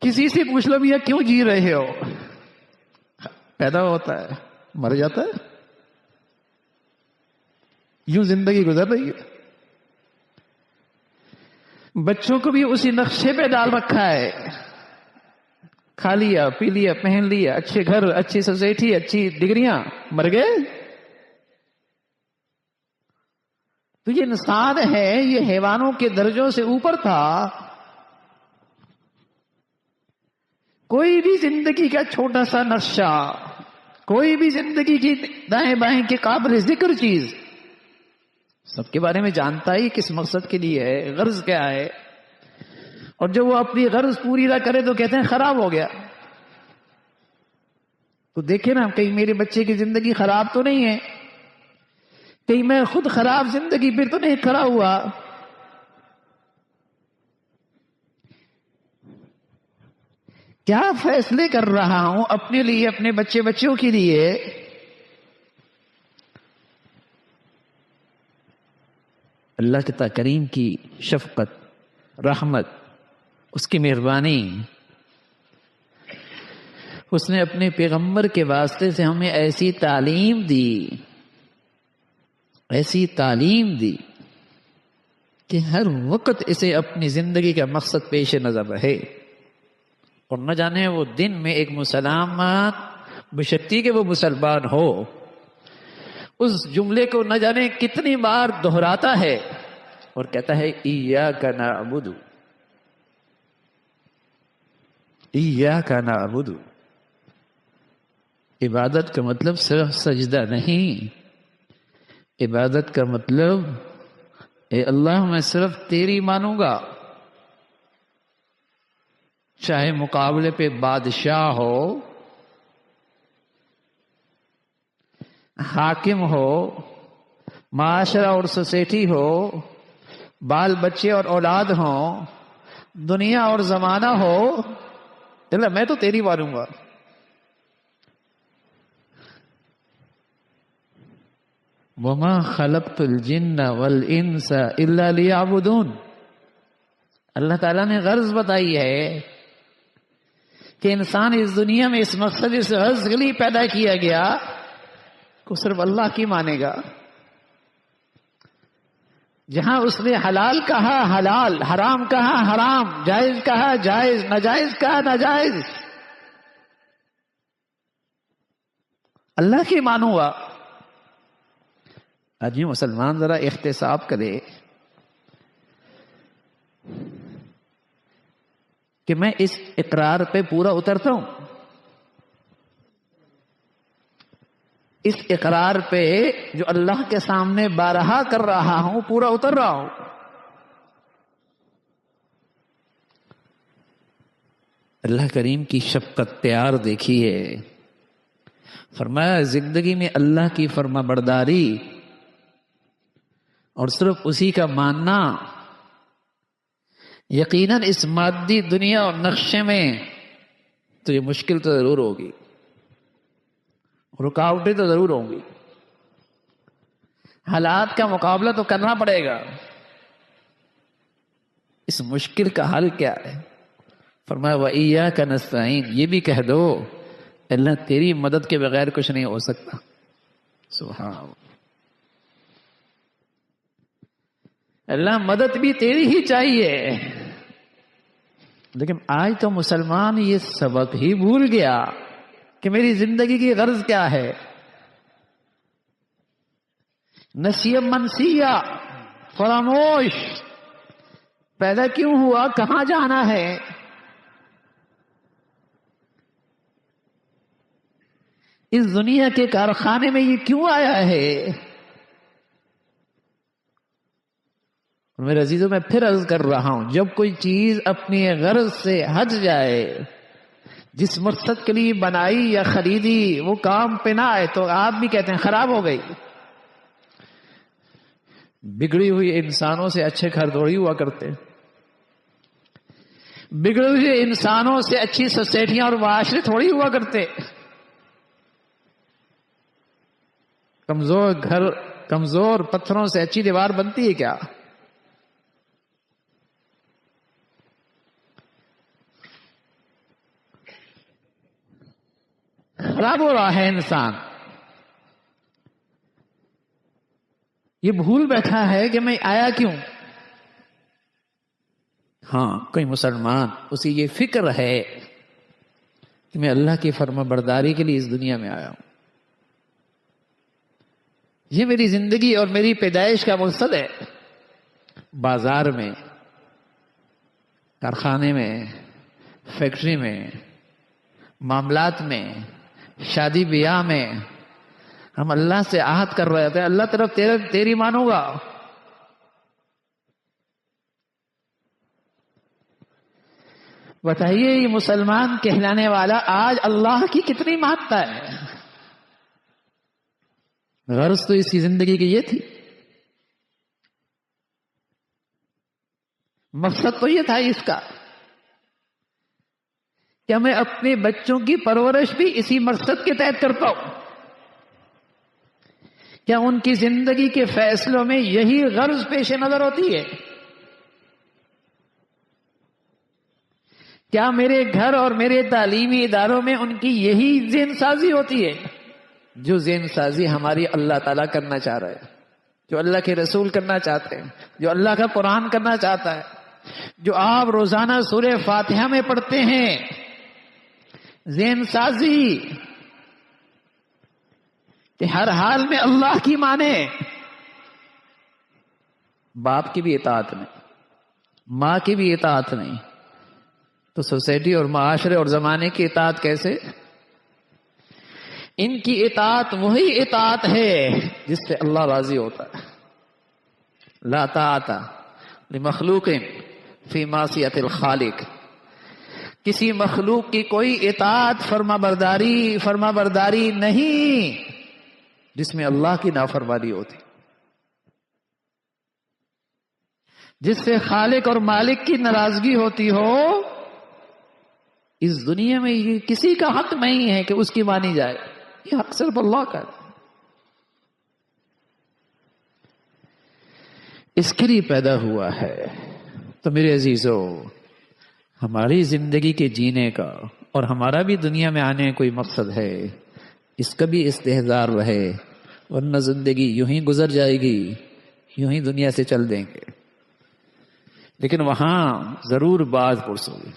کسی سے پوچھ لو میاں کیوں جی رہے ہو؟ پیدا ہوتا ہے، مر جاتا ہے، یوں زندگی گزر رہی ہے۔ بچوں کو بھی اسی نقشے پہ ڈال رکھا ہے، کھا لیا پی لیا پہن لیا، اچھے گھر، اچھی سوسائٹی، اچھی ڈگریاں، مر گئے۔ تو یہ انسان ہے، یہ حیوانوں کے درجوں سے اوپر تھا۔ کوئی بھی زندگی کا چھوٹا سا نقشہ، کوئی بھی زندگی کی دائیں بائیں کے قابل ذکر چیز سب کے بارے میں جانتا ہی کس مقصد کے لیے ہے، غرض کیا ہے۔ اور جب وہ اپنی غرض پوری نہ کرے تو کہتے ہیں خراب ہو گیا۔ تو دیکھیں نا، کہیں میرے بچے کی زندگی خراب تو نہیں ہے، کہیں میں خود خراب زندگی پھر تو نہیں کھڑا ہوا۔ کیا فیصلے کر رہا ہوں اپنے لیے، اپنے بچے بچوں کے لیے؟ اللہ تعالی کریم کی شفقت، رحمت، اس کی مہربانی، اس نے اپنے پیغمبر کے واسطے سے ہمیں ایسی تعلیم دی، ایسی تعلیم دی کہ ہر وقت اسے اپنی زندگی کا مقصد پیش نظر رہے۔ اور نہ جانے وہ دن میں ایک مسلمان بشرطی کہ وہ مسلمان ہو، اس جملے کو نہ جانے کتنی بار دہراتا ہے اور کہتا ہے ایاک نعبد، ایاک نعبد۔ عبادت کا مطلب صرف سجدہ نہیں، عبادت کا مطلب اے اللہ میں صرف تیری مانوں گا، چاہے مقابلے پہ بادشاہ ہو، حاکم ہو، معاشرہ اور سوسائٹی ہو، بال بچے اور اولاد ہوں، دنیا اور زمانہ ہو، چلو میں تو تیری مانوں گا۔ وَمَا خَلَقْتُ الْجِنَّ وَالْإِنسَ إِلَّا لِيَعْبُدُونَ۔ اللہ تعالیٰ نے غرض بتائی ہے کہ انسان اس دنیا میں اس مقصد سے غرض کے لیے پیدا کیا گیا کہ صرف اللہ کی مانے گا۔ جہاں اس نے حلال کہا حلال، حرام کہا حرام، جائز کہا جائز، ناجائز کہا ناجائز، اللہ کی مانوں گا۔ آج یہ مسلمان ذرا احتساب کرے کہ میں اس اقرار پہ پورا اترتا ہوں، اس اقرار پہ جو اللہ کے سامنے بارہا کر رہا ہوں پورا اتر رہا ہوں۔ اللہ کریم کی شفقت پیار دیکھیے، فرمایا زندگی میں اللہ کی فرما برداری اور صرف اسی کا ماننا، یقیناً اس مادی دنیا اور نقشے میں تو یہ مشکل تو ضرور ہوگی، رکاوٹیں تو ضرور ہوں گی، حالات کا مقابلہ تو کرنا پڑے گا۔ اس مشکل کا حل کیا ہے؟ فرمایا وَإِيَّاكَ نَسْتَعِينُ، یہ بھی کہہ دو اللہ تیری مدد کے بغیر کچھ نہیں ہو سکتا۔ سبحان اللہ، اللہ مدد بھی تیری ہی چاہیے۔ لیکن آج تو مسلمان یہ سبق ہی بھول گیا کہ میری زندگی کی غرض کیا ہے۔ نسیہ منسیہ، فراموش، پیدا کیوں ہوا، کہاں جانا ہے، اس دنیا کے کارخانے میں یہ کیوں آیا ہے۔ میرے عزیزوں میں پھر عرض کر رہا ہوں، جب کوئی چیز اپنی غرض سے ہٹ جائے، جس مقصد کے لیے بنائی یا خریدی وہ کام پہ نہ آئے تو آپ بھی کہتے ہیں خراب ہو گئی۔ بگڑی ہوئی انسانوں سے اچھے گھر تھوڑی ہوا کرتے، بگڑے ہوئے انسانوں سے اچھی سوسائٹیاں اور معاشرے تھوڑی ہوا کرتے۔ کمزور گھر، کمزور پتھروں سے اچھی دیوار بنتی ہے کیا؟ خراب ہو رہا ہے انسان. یہ بھول بیٹھا ہے کہ میں آیا کیوں. ہاں کوئی مسلمان اسے یہ فکر ہے کہ میں اللہ کی فرما برداری کے لیے اس دنیا میں آیا ہوں. یہ میری زندگی اور میری پیدائش کا مقصد ہے. بازار میں، کارخانے میں، فیکٹری میں، معاملات میں، شادی بیاہ میں ہم اللہ سے عہد کر رہے تھے اللہ طرف تیری مانوں گا. بتائیے یہ مسلمان کہلانے والا آج اللہ کی کتنی مانتا ہے. غرض تو اس کی زندگی کی یہ تھی، مقصد تو یہ تھا اس کا کہ میں اپنے بچوں کی پرورش بھی اسی مقصد کے تحت کرتا ہوں. کیا ان کی زندگی کے فیصلوں میں یہی غرض پیش نظر ہوتی ہے؟ کیا میرے گھر اور میرے تعلیمی اداروں میں ان کی یہی ذہن سازی ہوتی ہے؟ جو ذہن سازی ہماری اللہ تعالیٰ کرنا چاہ رہا ہے، جو اللہ کے رسول کرنا چاہتے ہیں، جو اللہ کا قرآن کرنا چاہتا ہے، جو آپ روزانہ سورہ فاتحہ میں پڑھتے ہیں، ذہن سازی کہ ہر حال میں اللہ کی مانے. باپ کی بھی اطاعت نہیں، ماں کی بھی اطاعت نہیں، تو سوسائٹی اور معاشرے اور زمانے کی اطاعت کیسے؟ ان کی اطاعت وہی اطاعت ہے جس سے اللہ راضی ہوتا ہے. لا طاعت لمخلوق فی معصیت الخالق. کسی مخلوق کی کوئی اطاعت فرما برداری نہیں جس میں اللہ کی نافرمانی ہوتی، جس سے خالق اور مالک کی ناراضگی ہوتی ہو. اس دنیا میں یہ کسی کا حق نہیں ہے کہ اس کی مانی جائے، یہ حق صرف اللہ کا ہے. اس کے لیے پیدا ہوا ہے. تو میرے عزیزو، ہماری زندگی کے جینے کا اور ہمارا بھی دنیا میں آنے کا کوئی مقصد ہے، اس کا بھی استحضار رہے، ورنہ زندگی یوں ہی گزر جائے گی، یوں ہی دنیا سے چل دیں گے. لیکن وہاں ضرور باز پرس ہوگی.